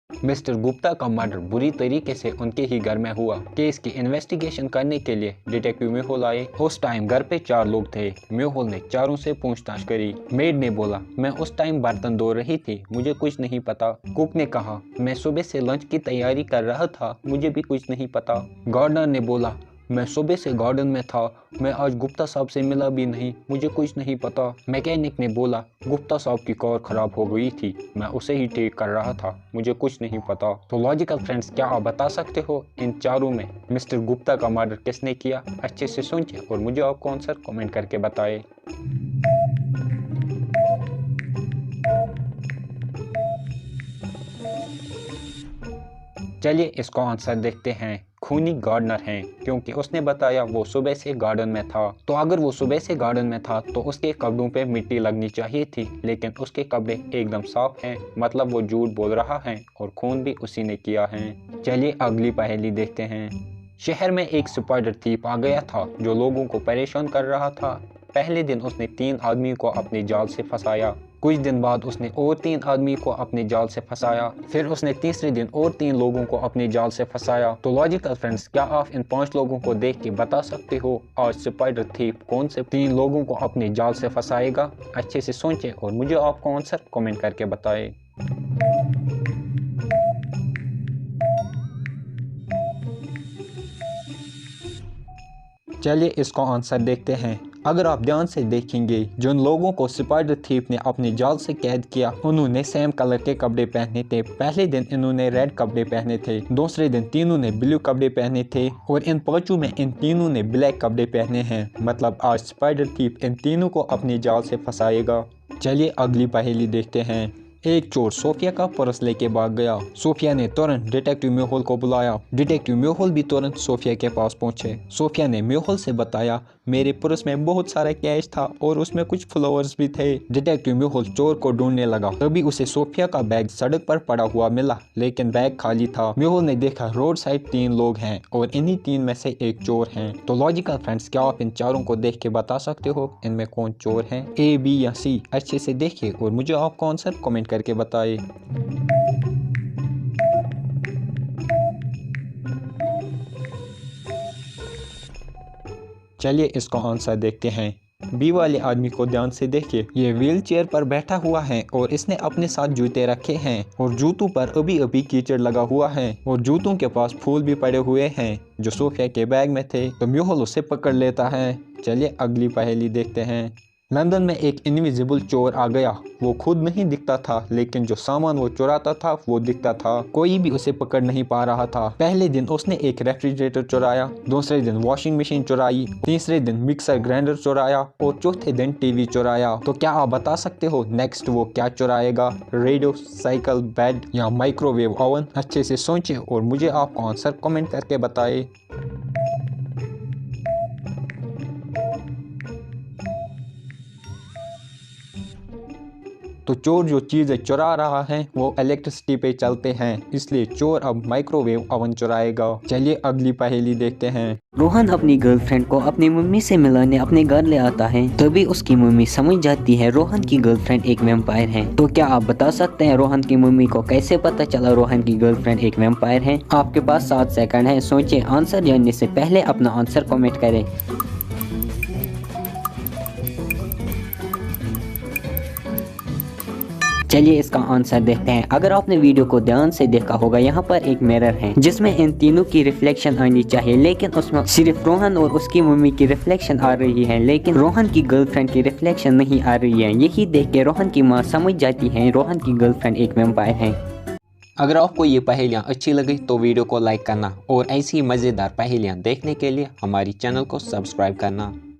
Mister Gupta का murder बुरी तरीके से उनके ही घर में हुआ। केस की इन्वेस्टिगेशन करने के लिए डिटेक्टिव मेहुल आए। उस टाइम घर पे 4 लोग थे। मेहुल ने चारों से पूछताछ करी। मेड ने बोला, मैं उस टाइम बर्तन धो रही थी, मुझे कुछ नहीं पता। कुक ने कहा, मैं सुबह से लंच की तैयारी कर रहा था, मुझे भी कुछ नहीं पता। गार्डनर ने बोला, मैं सुबह से गार्डन में था, मैं आज गुप्ता साहब से मिला भी नहीं, मुझे कुछ नहीं पता। मैकेनिक ने बोला, गुप्ता साहब की कार खराब हो गई थी, मैं उसे ही ठीक कर रहा था, मुझे कुछ नहीं पता। तो लॉजिकल फ्रेंड्स, क्या आप बता सकते हो इन चारों में मिस्टर गुप्ता का मर्डर किसने किया? अच्छे से सोचिए और मुझे आपको आंसर कमेंट करके बताएं। चलिए इसका आंसर देखते हैं। खूनी गार्डनर हैं, क्योंकि उसने बताया वो सुबह से गार्डन में था। तो अगर वो सुबह से गार्डन में था तो उसके कपड़ों पे मिट्टी लगनी चाहिए थी, लेकिन उसके कपड़े एकदम साफ हैं, मतलब वो झूठ बोल रहा है और खून भी उसी ने किया है। चलिए अगली पहेली देखते हैं। शहर में एक स्पाइडर थीप आ गया था जो लोगों को परेशान कर रहा था। पहले दिन उसने 3 आदमी को अपने जाल से फंसाया। कुछ दिन बाद उसने और 3 आदमी को अपने जाल से फंसाया। फिर उसने तीसरे दिन और 3 लोगों को अपने जाल से फंसाया। तो लॉजिकल फ्रेंड्स, क्या आप इन 5 लोगों को देख के बता सकते हो आज स्पाइडर थीप कौन से 3 लोगों को अपने जाल से फंसाएगा? अच्छे से सोचें और मुझे आपको आंसर कमेंट करके बताएं। चलिए इसका आंसर देखते हैं। अगर आप ध्यान से देखेंगे, जिन लोगों को स्पाइडर थीप ने अपने जाल से कैद किया उन्होंने सेम कलर के कपड़े पहने थे। पहले दिन इन्होंने रेड कपड़े पहने थे, दूसरे दिन तीनों ने ब्लू कपड़े पहने थे और इन 5 में इन तीनों ने ब्लैक कपड़े पहने हैं। मतलब आज स्पाइडर थीप इन तीनों को अपने जाल से फंसाएगा। चलिए अगली पहेली देखते हैं। एक चोर सोफिया का पर्स लेके भाग गया। सोफिया ने तुरंत डिटेक्टिव मेहुल को बुलाया। डिटेक्टिव मेहुल भी तुरंत सोफिया के पास पहुंचे। सोफिया ने मेहुल से बताया, मेरे पर्स में बहुत सारा कैश था और उसमें कुछ फ्लावर्स भी थे। डिटेक्टिव मेहुल चोर को ढूंढने लगा, तभी उसे सोफिया का बैग सड़क पर पड़ा हुआ मिला, लेकिन बैग खाली था। मेहुल ने देखा रोड साइड 3 लोग हैं और इन्हीं 3 में से एक चोर है। तो लॉजिकल फ्रेंड्स, क्या आप इन चारों को देख के बता सकते हो इनमें कौन चोर है, ए, बी या सी? अच्छे से देखिए और मुझे आपको आंसर कमेंट करके बताइए। चलिए इसका आंसर देखते हैं। बी वाले आदमी को ध्यान से देखिए, ये व्हील चेयर पर बैठा हुआ है और इसने अपने साथ जूते रखे हैं और जूतों पर अभी अभी कीचड़ लगा हुआ है और जूतों के पास फूल भी पड़े हुए हैं जो सोफिया के बैग में थे। तो मेहुल उसे पकड़ लेता है। चलिए अगली पहेली देखते हैं। लंदन में एक इनविजिबल चोर आ गया। वो खुद नहीं दिखता था, लेकिन जो सामान वो चुराता था वो दिखता था। कोई भी उसे पकड़ नहीं पा रहा था। पहले दिन उसने एक रेफ्रिजरेटर चुराया, दूसरे दिन वॉशिंग मशीन चुराई, तीसरे दिन मिक्सर ग्राइंडर चुराया और चौथे दिन टीवी चुराया। तो क्या आप बता सकते हो नेक्स्ट वो क्या चुराएगा? रेडियो, साइकिल, बेड या माइक्रोवेव ओवन? अच्छे से सोचें और मुझे आपको आंसर कमेंट करके बताएं। तो चोर जो चीज़ें चुरा रहा है वो इलेक्ट्रिसिटी पे चलते हैं, इसलिए चोर अब माइक्रोवेव ओवन चुराएगा। चलिए अगली पहेली देखते हैं। रोहन अपनी गर्लफ्रेंड को अपनी मम्मी से मिलाने अपने घर ले आता है। तभी उसकी मम्मी समझ जाती है रोहन की गर्लफ्रेंड एक वैम्पायर है। तो क्या आप बता सकते हैं रोहन की मम्मी को कैसे पता चला रोहन की गर्लफ्रेंड एक वैम्पायर है? आपके पास 7 सेकंड है, सोचिए। आंसर जानने से पहले अपना आंसर कमेंट करें। चलिए इसका आंसर देखते हैं। अगर आपने वीडियो को ध्यान से देखा होगा, यहाँ पर एक मिरर है जिसमें इन तीनों की रिफ्लेक्शन आनी चाहिए, लेकिन उसमें सिर्फ रोहन और उसकी मम्मी की रिफ्लेक्शन आ रही है, लेकिन रोहन की गर्लफ्रेंड की रिफ्लेक्शन नहीं आ रही है। यही देख के रोहन की माँ समझ जाती है रोहन की गर्लफ्रेंड एक वैम्पायर है। अगर आपको ये पहेलियाँ अच्छी लगी तो वीडियो को लाइक करना और ऐसी मज़ेदार पहेलियाँ देखने के लिए हमारी चैनल को सब्सक्राइब करना।